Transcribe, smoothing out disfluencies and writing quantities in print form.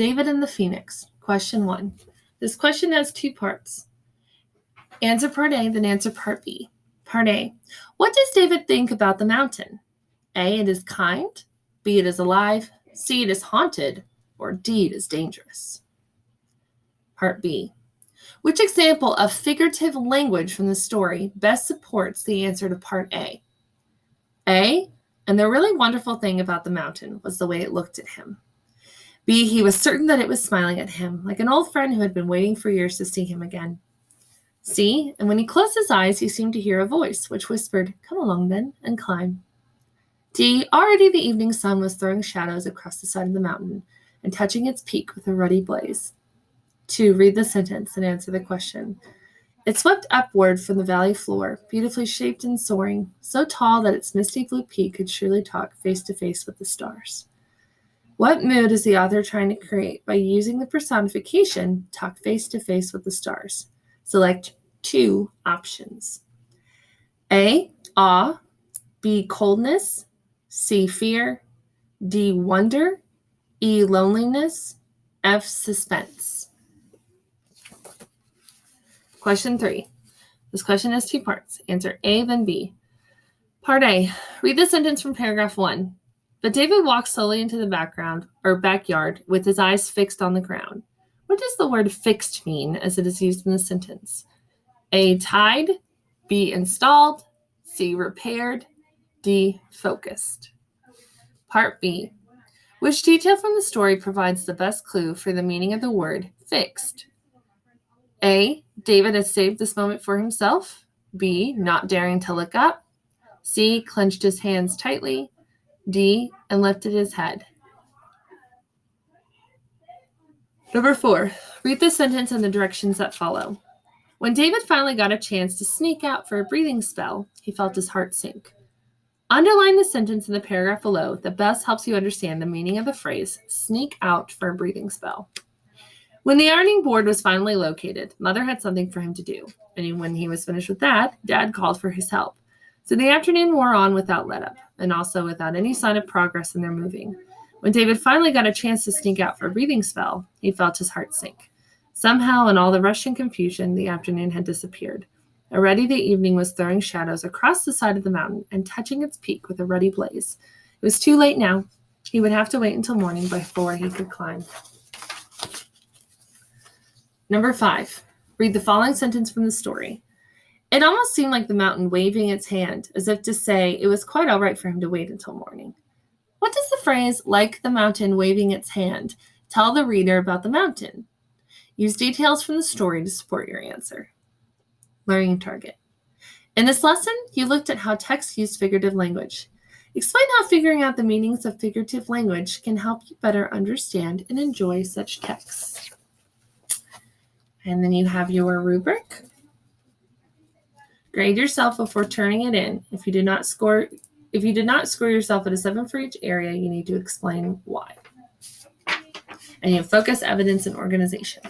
David and the Phoenix. Question 1. This question has 2 parts. Answer part A, then answer part B. Part A. What does David think about the mountain? A, it is kind. B, it is alive. C, it is haunted. Or D, it is dangerous. Part B. Which example of figurative language from the story best supports the answer to part A? A, and the really wonderful thing about the mountain was the way it looked at him. B, he was certain that it was smiling at him, like an old friend who had been waiting for years to see him again. C, and when he closed his eyes, he seemed to hear a voice, which whispered, "Come along then, and climb." D, already the evening sun was throwing shadows across the side of the mountain and touching its peak with a ruddy blaze. 2, read the sentence and answer the question. It swept upward from the valley floor, beautifully shaped and soaring, so tall that its misty blue peak could surely talk face to face with the stars. What mood is the author trying to create by using the personification, talk face to face with the stars? Select 2 options. A, awe. B, coldness. C, fear. D, wonder. E, loneliness. F, suspense. Question 3. This question has 2 parts. Answer A, then B. Part A. Read the sentence from paragraph 1. But David walked slowly into the backyard with his eyes fixed on the ground. What does the word fixed mean as it is used in the sentence? A, tied. B, installed. C, repaired. D, focused. Part B. Which detail from the story provides the best clue for the meaning of the word fixed? A, David has saved this moment for himself. B, not daring to look up. C, clenched his hands tightly. D, and lifted his head. Number 4, read the sentence and the directions that follow. When David finally got a chance to sneak out for a breathing spell, he felt his heart sink. Underline the sentence in the paragraph below that best helps you understand the meaning of the phrase, sneak out for a breathing spell. When the ironing board was finally located, Mother had something for him to do, and when he was finished with that, Dad called for his help. So the afternoon wore on without let-up, and also without any sign of progress in their moving. When David finally got a chance to sneak out for a breathing spell, he felt his heart sink. Somehow, in all the rush and confusion, the afternoon had disappeared. Already the evening was throwing shadows across the side of the mountain and touching its peak with a ruddy blaze. It was too late now. He would have to wait until morning before he could climb. Number 5, read the following sentence from the story. It almost seemed like the mountain waving its hand, as if to say it was quite all right for him to wait until morning. What does the phrase, like the mountain waving its hand, tell the reader about the mountain? Use details from the story to support your answer. Learning target. In this lesson, you looked at how text used figurative language. Explain how figuring out the meanings of figurative language can help you better understand and enjoy such texts. And then you have your rubric. Grade yourself before turning it in. If you did not score yourself at a 7 for each area, you need to explain why. And you have focus, evidence, and organization.